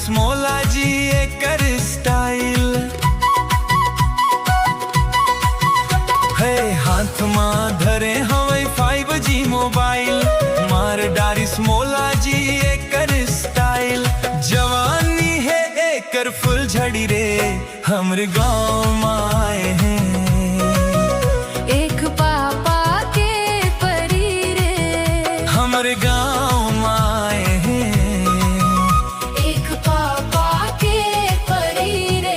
स्मोला जी एकर स्टाइल है। हाथ में धरे हवे 5G मोबाइल, मार डारी स्मोला जी एकर स्टाइल। जवानी है एकर फुल झड़ी रे, हमरे गाँव में आए हैं एक पापा के परी रे। हमरे गाँव में आए हैं एक पापा के परी रे।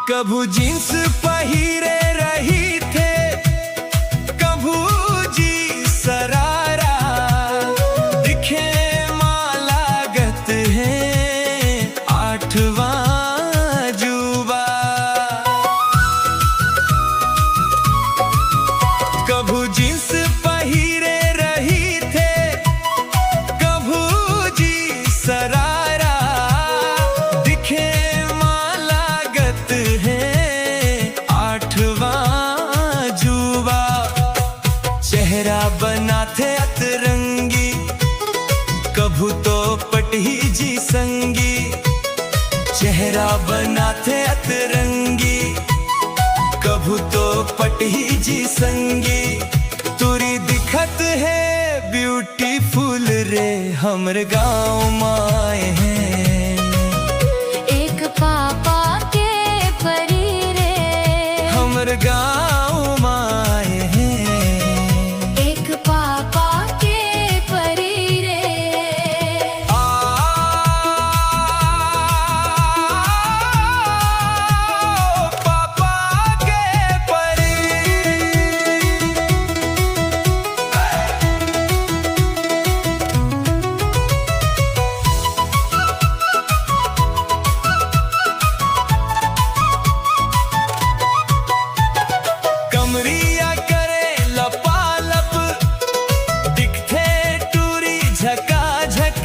कभू जींस पहिरे रही थे, कभू जी सरारा। दिखे मालागत है 8वां जुबा। कभू जींस पहिरे रही थे, कभू जी सरारा। दिखे चेहरा बना थे अतरंगी, कभू तो पटही जी संगी। चेहरा बना थे अतरंगी, कभू तो पटही जी संगी। तुरी दिखत है ब्यूटीफुल रे, हमरे गाँव में आए हैं एक पापा के परी रे। हमरे गाँव में आए हैं एक पापा के परी रे। पापा के परी। कमरिया करे लपालप, दिखते टूरी झकाझक।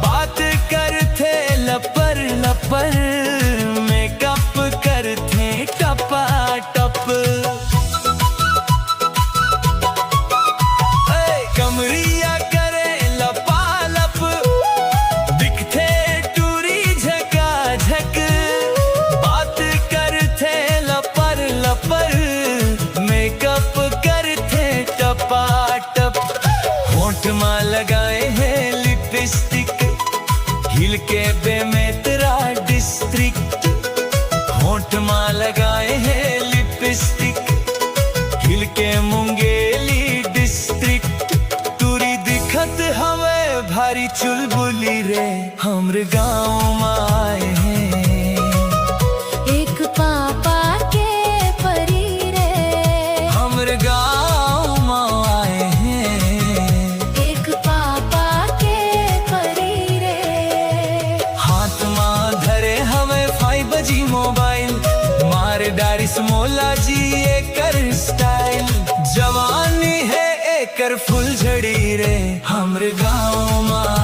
बात करते लपर लपर, मेकअप करते टपाटप। कमरिया करे लपालप, दिखते टूरी झकाझक। बात करते लपर लपर, मेकअप करते टपाटप। होंठ में लगाए हैं लिपस्टिक, हिल के बेमेतरा डिस्ट्रिक्ट। होंठ में लगाए हैं लिपस्टिक, हिल के मुंगेली डिस्ट्रिक्ट। तुरी दिखत हवे भारी चुलबुली रे, हमरे गाँव में आए हैं एक पापा के परी रे। हमरे गाँव में आए हैं एक पापा के परी रे। हाथ में धरे हमें 5G मोबाइल, मार डारी स्मोला जी एकर स्टाइल। जवानी है एकर फुल झड़ी रे, हमरे गाँव में